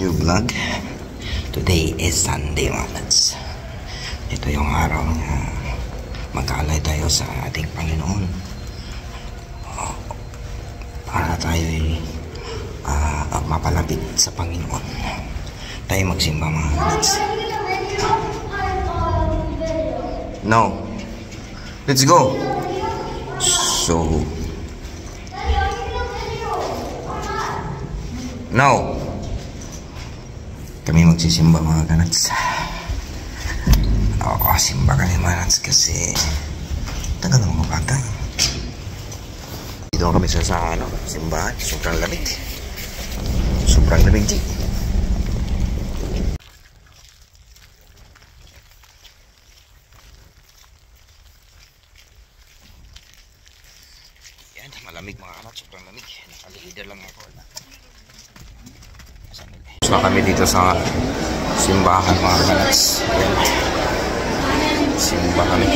new vlog. Today is Sunday mga kanads. Ito yung araw na magkaalay tayo sa ating Panginoon para tayo mapalapit sa Panginoon. Tayo magsimba mga kanads. No, let's go. So no, kami magsisimba mga kanads. Oo, simba kami mga kanads kasi tagal na mga bata. Dito kami sa simbahan. Sobrang lamig. Sobrang lamig di. Yan, malamig mga kanads. Sobrang lamig. Nakalider lang ako. Na kami dito sa simbahan mga kanads. Simba kami.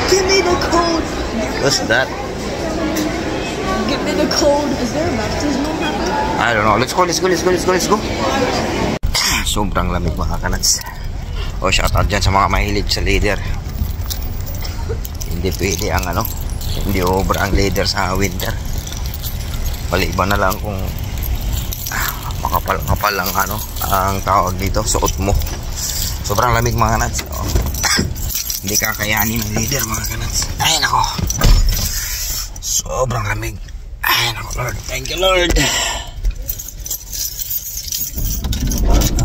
Give me the code. What's that? Give me the code. Is there a baptismal happening? I don't know. Let's go. Sobrang lamig mga kanads. O shout out dyan sa mga mahilig sa leather. Hindi pwede ang hindi over ang leather sa winter. Paliba na lang kung makapal lang ang tawag dito, suot mo. Sobrang lamig mga kanads. Hindi kakayanin ng leader mga kanads. Ay nako, sobrang lamig. Ay nako Lord, thank you Lord.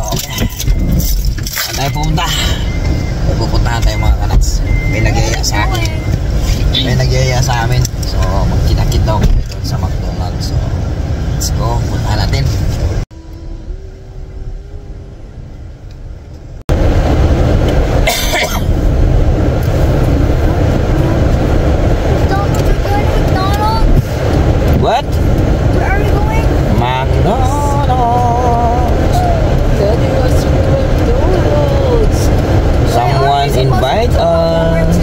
Okay, saan tayo pupunta? Pupuntahan tayo mga kanads. May nagyaya sa amin. So magkita-kit daw doon sa McDonald's. So let's go, puntahan natin. What? Where are we going? McDonald's. Daddy wants to go to McDonald's. Someone invite us.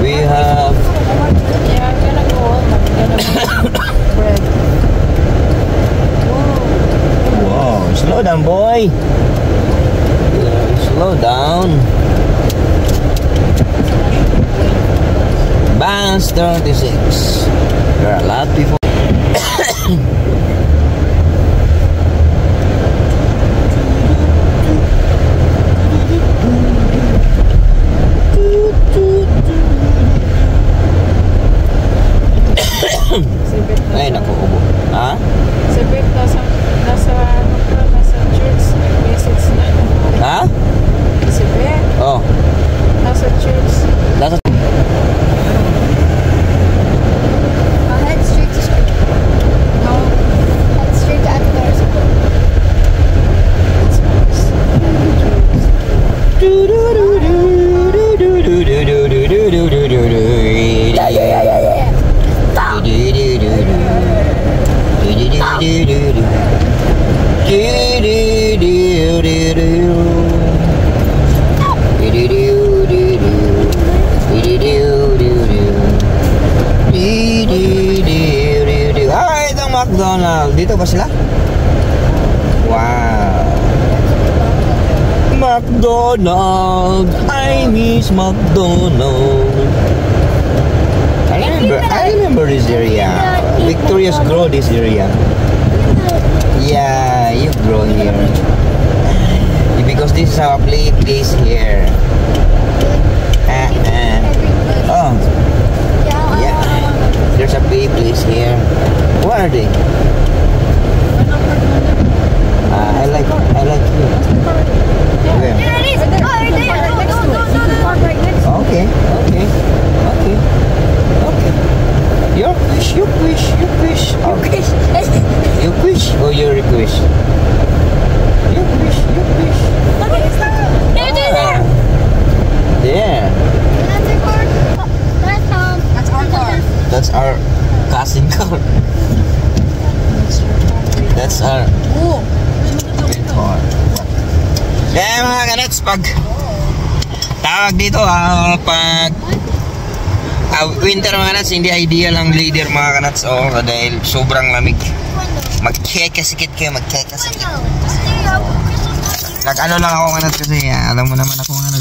We have. Yeah, I'm gonna go home. I'm gonna make bread. Wow, slow down, boy. Slow down. Bands 36. There are a lot of people. Ay, naku, ubo. Ha? Si Beth nasa church. Message na. Ha? Si Beth Oh. nasa church. Nasa Head straight to school. No. Head straight to Athletics. Ay, itong McDonald's. Dito ba sila? Wow. McDonald's. I miss McDonald's. I remember this area. Victoria's grow this area. Yeah, you grow here. Because this is our place here. Oh, yeah. There's a place here. What are they? I like you. Where? There it is. Oh, right there. No. Okay. You push. Okay. You push or you request? You push. Look at this. There. There. That's our car. That's our cousin car. That's our main car. Kaya mga kanads, pag tawag dito pag winter mga kanads, hindi ideal ang leader mga kanads dahil sobrang lamig. Magkekasikit kayo, magkekasikit. Nag-ano lang ako nga kasi alam mo naman ako nga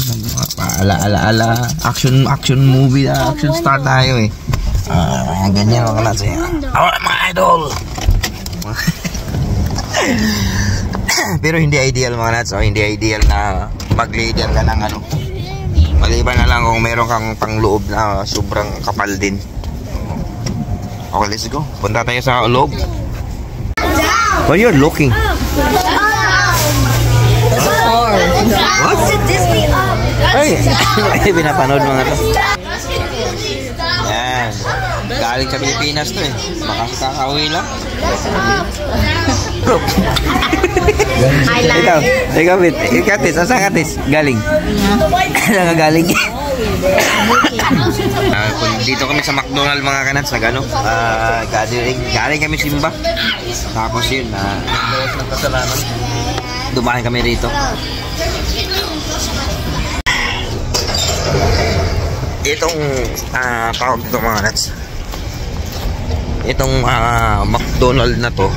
ala action movie, action star tayo eh. Ganyan ako na siya. Mga idol! Pero hindi ideal mga nuts, hindi ideal na mag-leader ka ng ano. Maliban na lang kung meron kang pangloob na sobrang kapal din. Okay, let's go. Punta tayo sa loob. Why you're looking? What? Ay, pinapanood mga to. Yan. Galing sa Pilipinas to eh. Baka kakauwi lang. Ikaw, Tis. Saan ka, Tis? Galing? Saan ka galing? Dito kami sa McDonald's mga kanats. Galing kami Simba. Tapos yun, dumahin kami rito. Itong tawag dito mga nuts, itong McDonald's na to,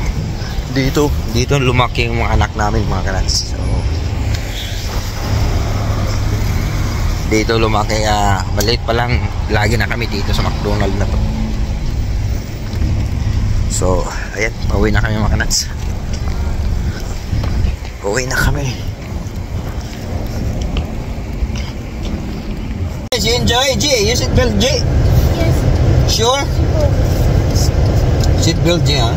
dito lumaki yung mga anak namin mga nuts. So, dito lumaki, maliit pa lang lagi na kami dito sa McDonald's na to. So ayan, pauwi na kami mga nuts. Uwi na kami. You enjoy, G? You seatbelt, G? Yes. Sure? Seatbelt, G, huh?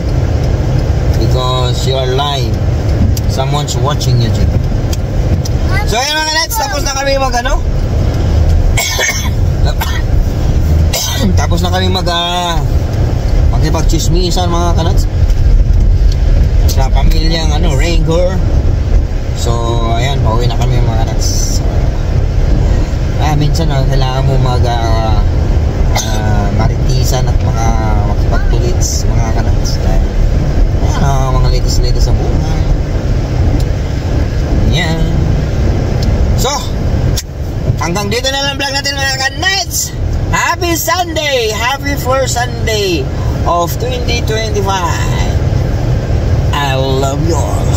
Because you are lying. Someone's watching you, G. So, ayun mga nuts, tapos na kami mag-ano? Tapos na kami makipag-chismisan mga kanuts sa pamilyang Rancor. So, ayan, pauwi na kami mga kanuts. Minsan kailangan mo maritisan at makipagpulits mga kanuts. Ayan, mga latest sa buhay. Ayan. So, hanggang dito na lang vlog natin mga kanuts. Happy Sunday! Happy first Sunday of 2025. I love you all.